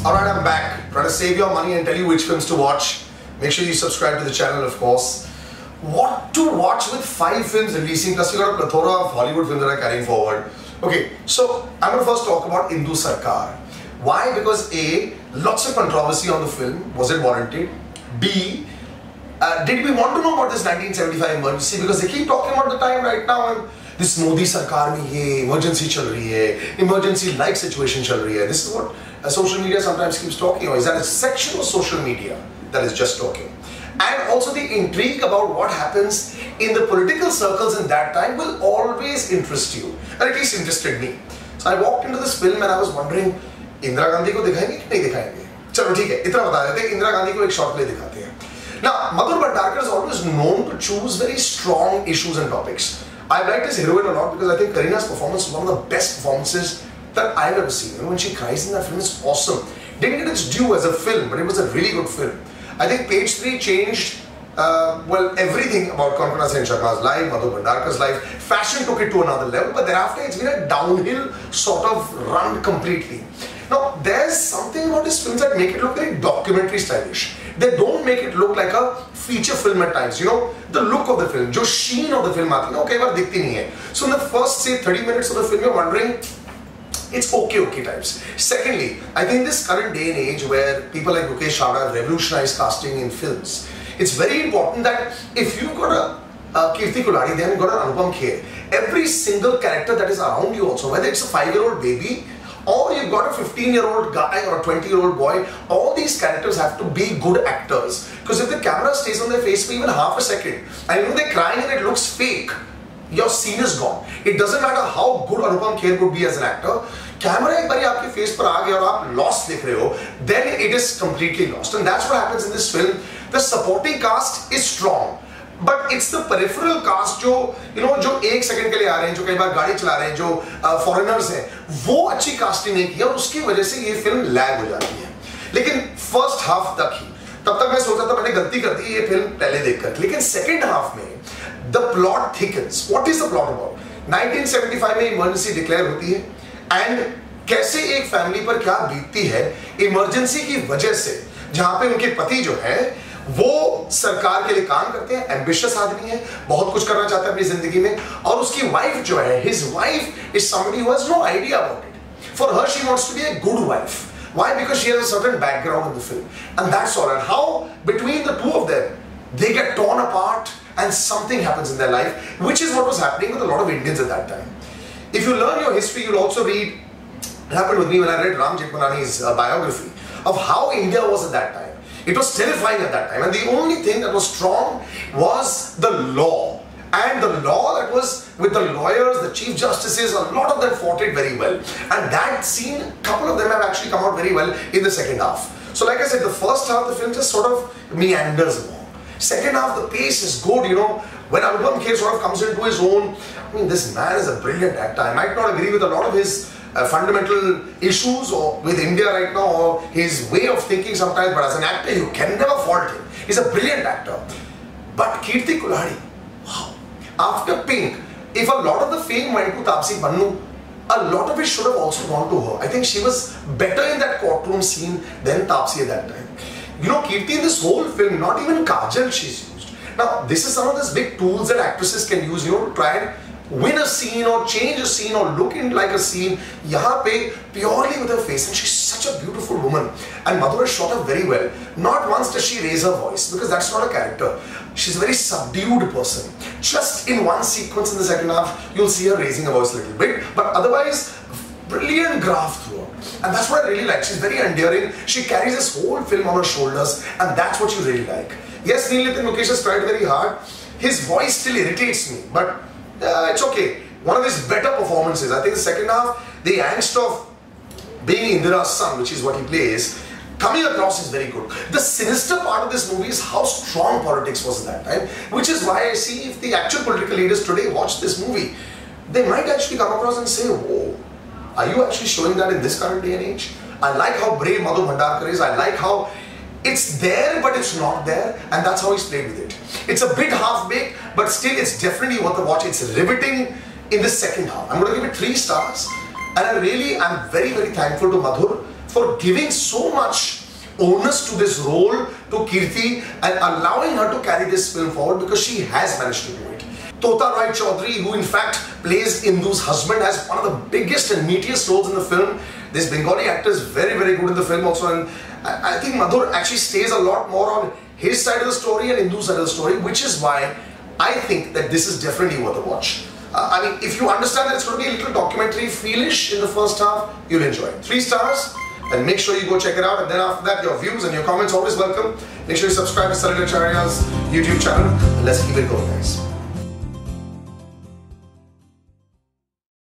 Alright, I'm back. Trying to save your money and tell you which films to watch. Make sure you subscribe to the channel, of course. What to watch with 5 films releasing, plus you got a plethora of Hollywood films that are carrying forward. Okay, so I'm going to first talk about Indu Sarkar. Why? Because A, lots of controversy on the film. Was it warranted? B, did we want to know about this 1975 emergency? Because they keep talking about the time right now and this Modi Sarkar mein ye emergency chal rahi hai, emergency like situation chal rahi hai. This is what social media sometimes keeps talking about. Is that a section of social media that is just talking? And also the intrigue about what happens in the political circles in that time will always interest you, or at least interested me. So I walked into this film and I was wondering, Indira Gandhi ko दिखाएंगे कि नहीं दिखाएंगे? चलो ठीक है, इतना बता देते हैं, इंदिरा गांधी को एक शॉट प्ले दिखाते हैं. Now, Madhur Bhandarkar is always known to choose very strong issues and topics. I liked his heroine a lot because I think Kareena's performance was one of the best performances that I've ever seen. You know, when she cries in that film, it's awesome. Didn't get its due as a film, but it was a really good film. I think Page 3 changed everything about Kankana Sen Sharma's life, Madhur Bhandarkar's life. Fashion took it to another level, but thereafter it's been a downhill sort of run completely. Now, there's something about his films that make it look very documentary stylish. They don't make it look like a feature film at times. You know, the look of the film, jo sheen of the film aati hai, okay, but dikhti nahi hai. So in the first, say, 30 minutes of the film, you're wondering, it's okay types. Secondly, I think this current day and age where people like Mukesh Chhabra have revolutionized casting in films, it's very important that if you've got a Kirti Kulhari, then you've got an Anupam Kher. Every single character that is around you also, whether it's a 5-year-old baby, or you've got a 15-year-old guy or a 20-year-old boy, all these characters have to be good actors. Because if the camera stays on their face for even half a second, and you know they're crying and it looks fake, your scene is gone. It doesn't matter how good Anupam Kher could be as an actor. Camera ek bari aapke face par aa gaya aur aap lost dekh rahe ho, then it is completely lost. And that's what happens in this film. The supporting cast is strong. But it's the peripheral cast जो जो 1 second के लिए आ रहे हैं, जो कई बार गाड़ी चला रहे हैं, जो फॉरेनर्स हैं, वो अच्छी कास्टिंग नहीं की और उसकी वजह से ये फिल्म लैग हो जाती है. लेकिन फर्स्ट हाफ तक ही, तब तक मैं सोचा था मैंने गलती कर दी ये फिल्म पहले देखकर. लेकिन सेकंड हाफ में the plot thickens. What is the plot about? 1975 में इमरजेंसी डिक्लेयर होती है एंड कैसे एक फैमिली पर क्या बीतती है इमरजेंसी की वजह से, जहां पे उनके पति जो है वो सरकार के लिए काम करते हैं, एम्बिशियस आदमी है, बहुत कुछ करना चाहता है अपनी जिंदगी में, और उसकी वाइफ जो है, his wife is somebody who has no idea about it. For her, she wants to be a good wife. Why? Because she has a certain background in the film, and that's all. And how between the two of them, they get torn apart, and something happens in their life, which is what was happening with a lot of Indians at that time. If you learn your history, you'll also read. It happened with me when I read Ram Jethmalani's biography of how India was at that time. It was terrifying at that time, and the only thing that was strong was the law. And the law that was with the lawyers, the chief justices, a lot of them fought it very well. And that scene, a couple of them have actually come out very well in the second half. So like I said, the first half of the film just sort of meanders along. Second half, the pace is good, you know. When Anupam Kher sort of comes into his own, I mean, this man is a brilliant actor. I might not agree with a lot of his fundamental issues or with India right now or his way of thinking sometimes, but as an actor you can never fault him. He's a brilliant actor. But Kirti Kulhari, wow. After Pink, if a lot of the fame went to Taapsee Pannu, a lot of it should have also gone to her. I think she was better in that courtroom scene than Taapsee at that time. You know, Kirti in this whole film, not even Kajal she's used. Now, this is some of those big tools that actresses can use, you know, to try and win a scene or change a scene or look in like a scene. Yahan pe purely with her face, and she's such a beautiful woman. And Madhur has shot her very well. Not once does she raise her voice, because that's not a character. She's a very subdued person. Just in one sequence in the second half, you'll see her raising her voice a little bit, but otherwise, brilliant graft throughout. And that's what I really like. She's very endearing. She carries this whole film on her shoulders, and that's what you really like. Yes, Neel Nitin Mukesh has tried very hard. His voice still irritates me, but it's okay. One of his better performances. I think the second half, the angst of being Indira's son, which is what he plays, coming across is very good. The sinister part of this movie is how strong politics was at that time, which is why I see if the actual political leaders today watch this movie, they might actually come across and say, whoa, are you actually showing that in this current day and age? I like how brave Madhur Bhandarkar is. I like how it's there but it's not there, and that's how he's played with it. It's a bit half-baked, but still it's definitely worth a watch. It's riveting in the second half. I'm going to give it 3 stars, and I'm very, very thankful to Madhur for giving so much onus to this role to Kirti and allowing her to carry this film forward, because she has managed to do it. Tota Rai Chaudhary, who in fact plays Indu's husband, has one of the biggest and meatiest roles in the film. This Bengali actor is very, very good in the film also, and I think Madhur actually stays a lot more on his side of the story and Indu's side of the story, which is why I think that this is definitely worth a watch. I mean, if you understand that it's going to be a little documentary feelish in the first half, you'll enjoy it. 3 stars, and make sure you go check it out. And then after that, your views and your comments always welcome. Make sure you subscribe to Salil Acharya's YouTube channel, and let's keep it going, guys.